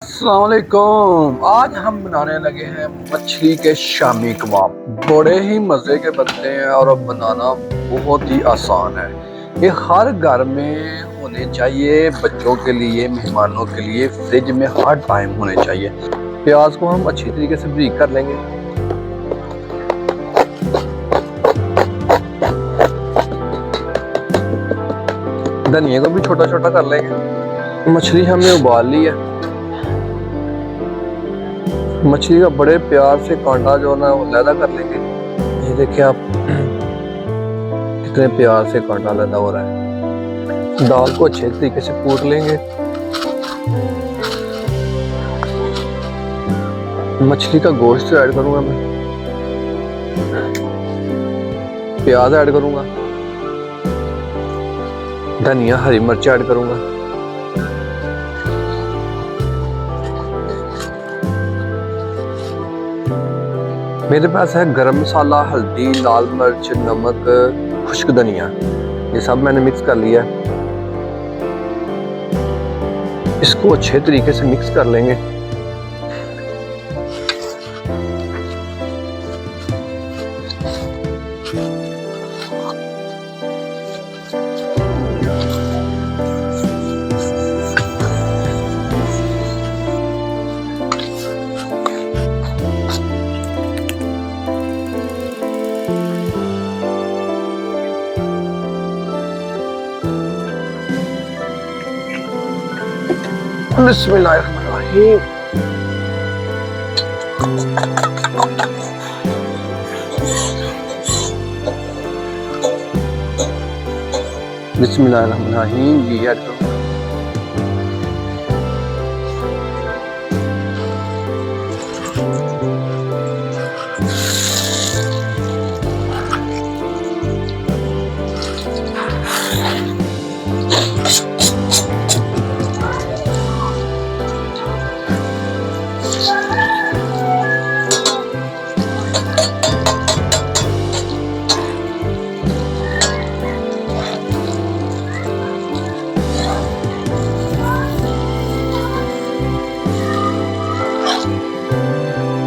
अस्सलाम वालेकुम। आज हम बनाने लगे हैं मछली के शामी कबाब। बड़े ही मज़े के बनते हैं और अब बनाना बहुत ही आसान है। ये हर घर में होने चाहिए, बच्चों के लिए, मेहमानों के लिए, फ्रिज में हर टाइम होने चाहिए। प्याज को हम अच्छी तरीके से ब्रीक कर लेंगे। धनिया को भी छोटा छोटा कर लेंगे। मछली हमने उबाल ली है। मछली का बड़े प्यार से कांटा जो ना वो लैदा कर लेंगे। ये देखिए आप कितने प्यार से कांटा लैदा हो रहा है। दाल को अच्छे तरीके से कूट लेंगे। मछली का गोश्त ऐड करूंगा मैं, प्याज ऐड करूंगा, धनिया हरी मिर्च ऐड करूंगा, मेरे पास है गरम मसाला, हल्दी, लाल मिर्च, नमक, खुश्क धनिया, ये सब मैंने मिक्स कर लिया है। इसको अच्छे तरीके से मिक्स कर लेंगे। बिस्मिल्लाहिर्रहमानिर्रहीम। बिस्मिल्लाहिर्रहमानिर्रहीम। जी ऐड करो।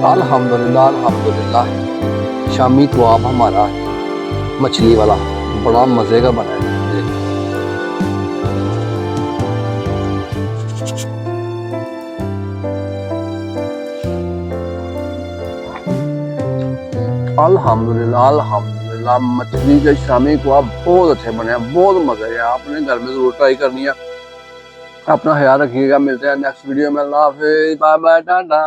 अल्हम्दुलिल्लाह अल्हम्दुलिल्लाह, शामी कबाब हमारा मछली वाला बड़ा मज़े का बना है। अल्हम्दुलिल्लाह अल्हम्दुलिल्लाह, मछली के शामी कबाब बहुत अच्छे बने हैं, बहुत मज़े हैं। आपने घर में ज़रूर ट्राई करनी है। अपना ख्याल रखिएगा। मिलते हैं नेक्स्ट वीडियो में। अल्लाह हाफिज़, बाय बाय, टाटा।